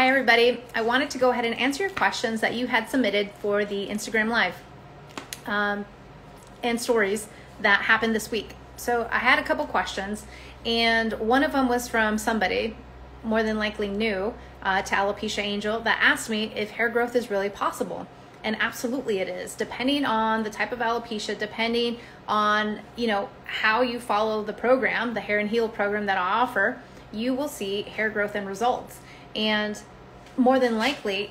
Hi everybody. I wanted to go ahead and answer your questions that you had submitted for the Instagram Live and stories that happened this week. So I had a couple questions, and one of them was from somebody, more than likely new to Alopecia Angel, that asked me if hair growth is really possible. And absolutely it is, depending on the type of alopecia, depending on how you follow the program, the Hair and Heal program that I offer, you will see hair growth and results. And more than likely,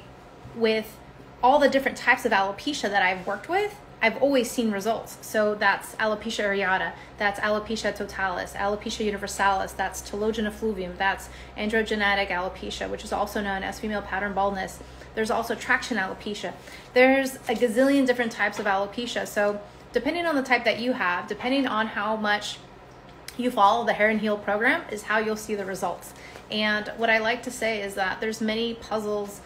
with all the different types of alopecia that I've worked with, I've always seen results. So that's alopecia areata, that's alopecia totalis, alopecia universalis, that's telogen effluvium, that's androgenetic alopecia, which is also known as female pattern baldness. There's also traction alopecia. There's a gazillion different types of alopecia. So depending on the type that you have, depending on how much you follow the Hair and Heal program, is how you'll see the results. And what I like to say is that there's many puzzles,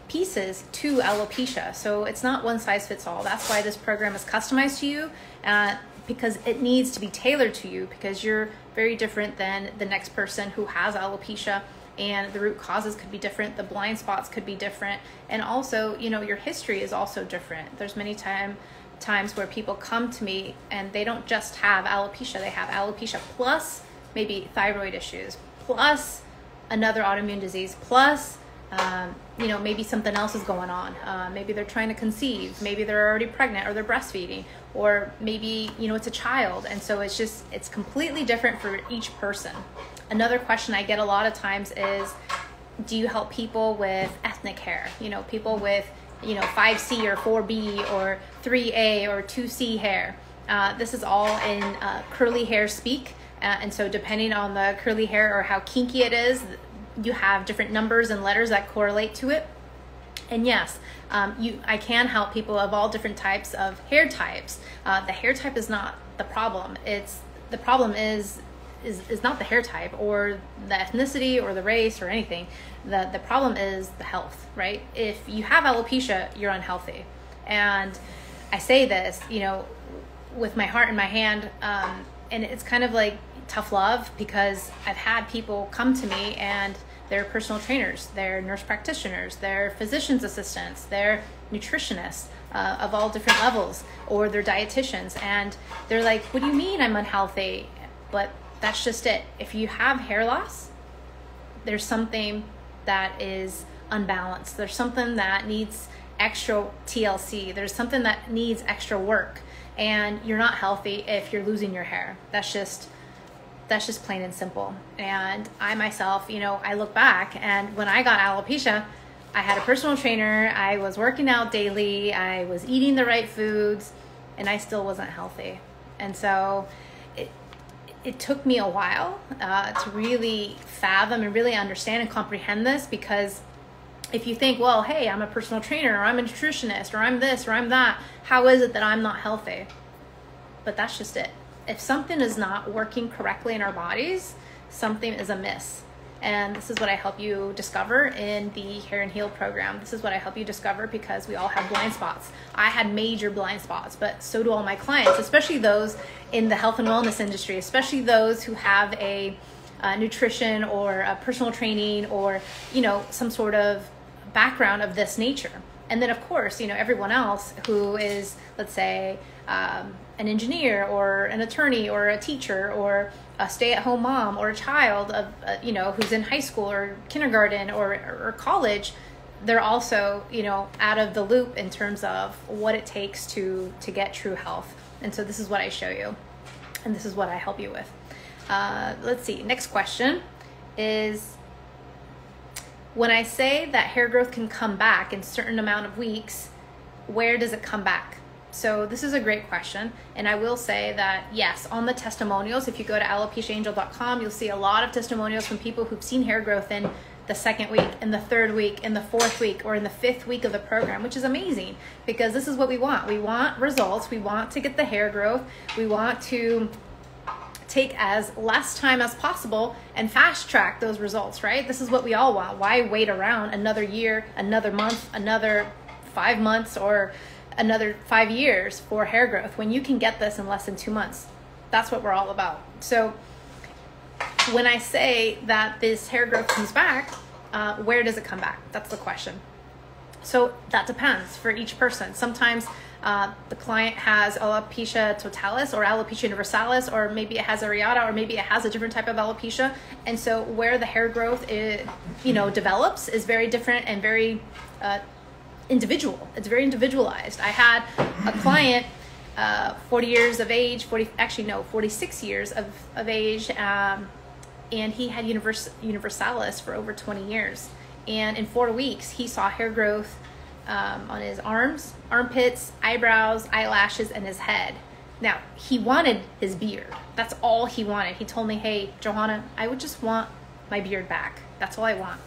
pieces to alopecia. So it's not one size fits all. That's why this program is customized to you, because it needs to be tailored to you, because you're very different than the next person who has alopecia, and the root causes could be different, the blind spots could be different, and also, your history is also different. There's many times where people come to me and they don't just have alopecia, they have alopecia plus maybe thyroid issues, plus another autoimmune disease, plus maybe something else is going on. Maybe they're trying to conceive, maybe they're already pregnant, or they're breastfeeding, or maybe it's a child. And so it's completely different for each person. Another question I get a lot of times is, do you help people with ethnic hair? People with 5C or 4B or 3A or 2C hair. This is all in curly hair speak. And so depending on the curly hair or how kinky it is, you have different numbers and letters that correlate to it. And yes, I can help people of all different types of hair types. The hair type is not the problem. The problem is not the hair type or the ethnicity or the race or anything. The problem is the health, right? If you have alopecia, you're unhealthy. And I say this, with my heart in my hand, and it's kind of like tough love, because I've had people come to me and they're personal trainers, they're nurse practitioners, they're physician's assistants, they're nutritionists of all different levels, or they're dietitians, and they're like, what do you mean I'm unhealthy? But that's just it. If you have hair loss, there's something that is unbalanced. There's something that needs extra TLC. There's something that needs extra work, and you're not healthy if you're losing your hair. That's just plain and simple. And I myself, I look back, and when I got alopecia, I had a personal trainer, I was working out daily, I was eating the right foods, and I still wasn't healthy. And so it took me a while to really fathom and really understand and comprehend this, because if you think, well, hey, I'm a personal trainer, or I'm a nutritionist, or I'm this, or I'm that, how is it that I'm not healthy? But that's just it. If something is not working correctly in our bodies, something is amiss. And this is what I help you discover in the Hair and Heal program. This is what I help you discover, because we all have blind spots. I had major blind spots, but so do all my clients, especially those in the health and wellness industry, especially those who have a nutrition or a personal training or, some sort of background of this nature. And then of course, everyone else who is, let's say, an engineer or an attorney or a teacher or a stay-at-home mom or a child of, who's in high school or kindergarten or college, they're also, out of the loop in terms of what it takes to get true health. And so this is what I show you, and this is what I help you with. Let's see, next question is, when I say that hair growth can come back in a certain amount of weeks, where does it come back? So this is a great question, and I will say that yes, on the testimonials, if you go to alopeciaangel.com, you'll see a lot of testimonials from people who've seen hair growth in the second week, in the third week, in the fourth week, or in the fifth week of the program, which is amazing, because this is what we want. We want results. We want to get the hair growth. We want to take as less time as possible and fast track those results, right? This is what we all want. Why wait around another year, another month, another 5 months, or another 5 years for hair growth when you can get this in less than 2 months? That's what we're all about. So when I say that this hair growth comes back, where does it come back? That's the question. So that depends for each person. Sometimes the client has alopecia totalis or alopecia universalis, or maybe it has areata, or maybe it has a different type of alopecia. And so where the hair growth develops is very different and very individual. It's very individualized. I had a client, 40 years of age, 46 years of age, and he had universalis for over 20 years. And in 4 weeks, he saw hair growth on his arms, armpits, eyebrows, eyelashes, and his head. Now, he wanted his beard. That's all he wanted. He told me, hey, Johanna, I would just want my beard back. That's all I want.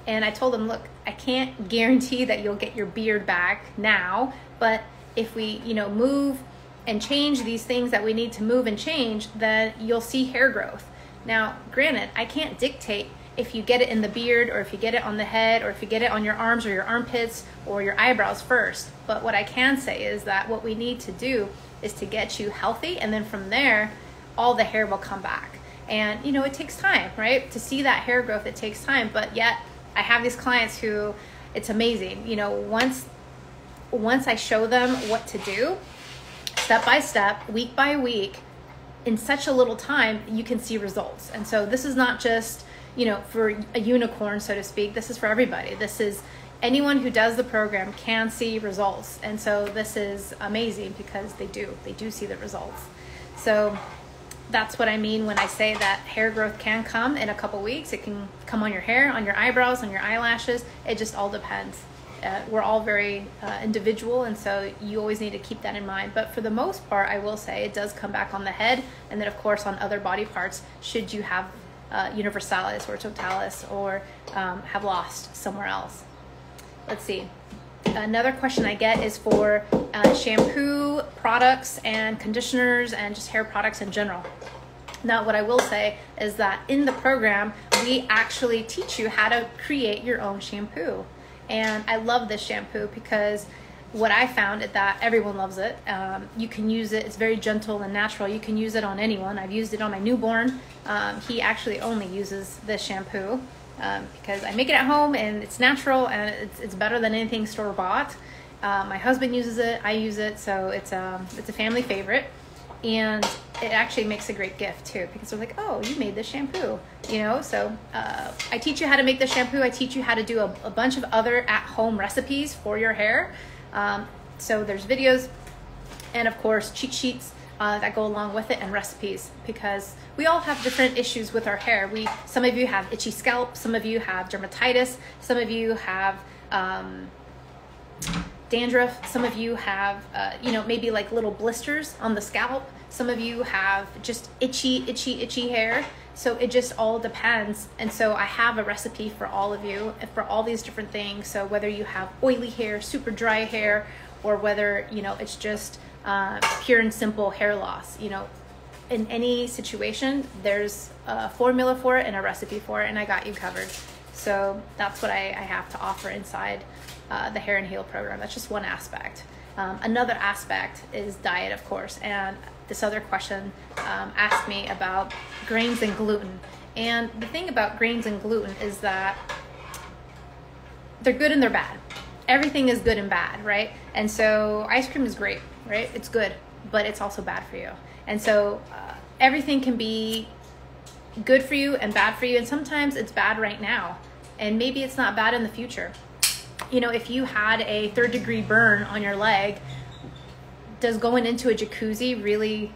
And I told him, look, I can't guarantee that you'll get your beard back now, but if we, move and change these things that we need to move and change, then you'll see hair growth. Now, granted, I can't dictate if you get it in the beard, or if you get it on the head, or if you get it on your arms or your armpits or your eyebrows first. But what I can say is that what we need to do is to get you healthy, and then from there, all the hair will come back. And, it takes time, right? To see that hair growth, it takes time. But yet, I have these clients who, it's amazing. Once I show them what to do, step by step, week by week, in such a little time, you can see results. And so this is not just, for a unicorn, so to speak. This is for everybody. This is anyone who does the program can see results. And so this is amazing because they do see the results. So that's what I mean when I say that hair growth can come in a couple weeks. It can come on your hair, on your eyebrows, on your eyelashes. It just all depends. We're all very individual, and so you always need to keep that in mind. But for the most part, I will say it does come back on the head, and then of course on other body parts should you have universalis or totalis, or have lost somewhere else. Let's see. Another question I get is for shampoo products and conditioners and just hair products in general. Now, what I will say is that in the program, we actually teach you how to create your own shampoo. And I love this shampoo because what I found is that everyone loves it. You can use it. It's very gentle and natural. You can use it on anyone. I've used it on my newborn. He actually only uses this shampoo because I make it at home and it's natural and it's better than anything store-bought. My husband uses it. I use it. So it's a family favorite. And it actually makes a great gift too, because they're like, oh, you made this shampoo, So I teach you how to make the shampoo. I teach you how to do a bunch of other at-home recipes for your hair. So there's videos and of course cheat sheets that go along with it, and recipes, because we all have different issues with our hair. Some of you have itchy scalp, some of you have dermatitis, some of you have dandruff, some of you have maybe like little blisters on the scalp, some of you have just itchy hair. So it just all depends. And so I have a recipe for all of you and for all these different things. So whether you have oily hair, super dry hair, or whether it's just pure and simple hair loss, in any situation, there's a formula for it and a recipe for it, and I got you covered. So that's what I have to offer inside the Hair and Heal program. That's just one aspect. Another aspect is diet, of course. And this other question asked me about grains and gluten. And the thing about grains and gluten is that they're good and they're bad. Everything is good and bad, right? And so ice cream is great, right? It's good, but it's also bad for you. And so everything can be good for you and bad for you. And sometimes it's bad right now, and maybe it's not bad in the future. If you had a 3rd-degree burn on your leg, does going into a jacuzzi really,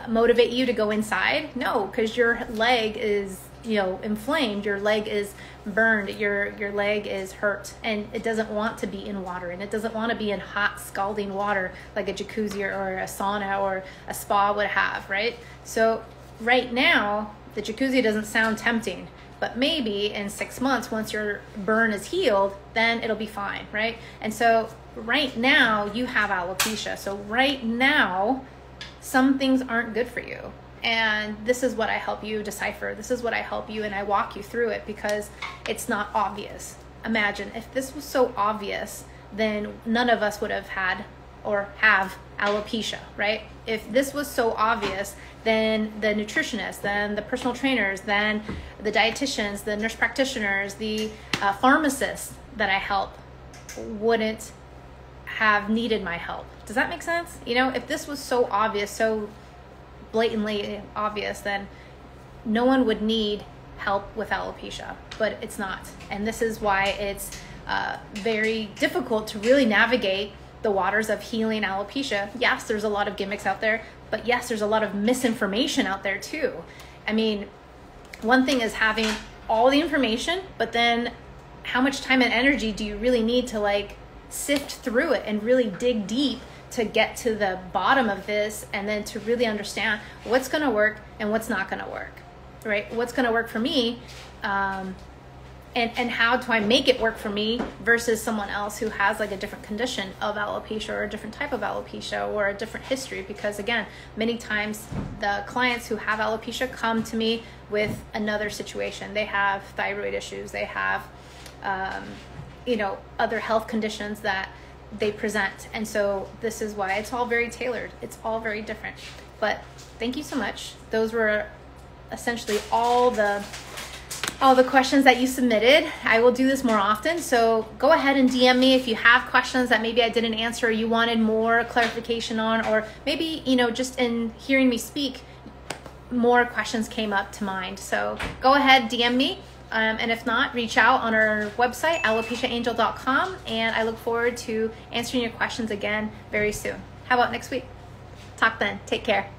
motivate you to go inside? No, because your leg is, inflamed. Your leg is burned. Your leg is hurt, and it doesn't want to be in water, and it doesn't want to be in hot, scalding water like a jacuzzi or a sauna or a spa would have, right? So right now, the jacuzzi doesn't sound tempting. But maybe in 6 months, once your burn is healed, then it'll be fine, right? And so right now, you have alopecia. So right now, some things aren't good for you. And this is what I help you decipher. This is what I help you, and I walk you through it because it's not obvious. Imagine if this was so obvious, then none of us would have had or have alopecia, right? if this was so obvious, then the nutritionists, then the personal trainers, then the dietitians, the nurse practitioners, the pharmacists that I help wouldn't have needed my help. Does that make sense? You know, if this was so obvious, so blatantly obvious, then no one would need help with alopecia, but it's not. And this is why it's very difficult to really navigate the waters of healing alopecia. Yes, there's a lot of gimmicks out there, but yes, there's a lot of misinformation out there too. I mean, one thing is having all the information, but then how much time and energy do you really need to like sift through it and really dig deep to get to the bottom of this, and then to really understand what's going to work and what's not going to work, right? What's going to work for me, and how do I make it work for me versus someone else who has like a different condition of alopecia, or a different type of alopecia, or a different history. Because again, many times the clients who have alopecia come to me with another situation. They have thyroid issues, they have other health conditions that they present. And so this is why it's all very tailored. It's all very different. But thank you so much. Those were essentially all the questions that you submitted. I will do this more often. So go ahead and DM me if you have questions that maybe I didn't answer, or you wanted more clarification on, or maybe, just in hearing me speak, more questions came up to mind. So go ahead, DM me. And if not, reach out on our website, alopeciaangel.com, and I look forward to answering your questions again very soon. How about next week? Talk then. Take care.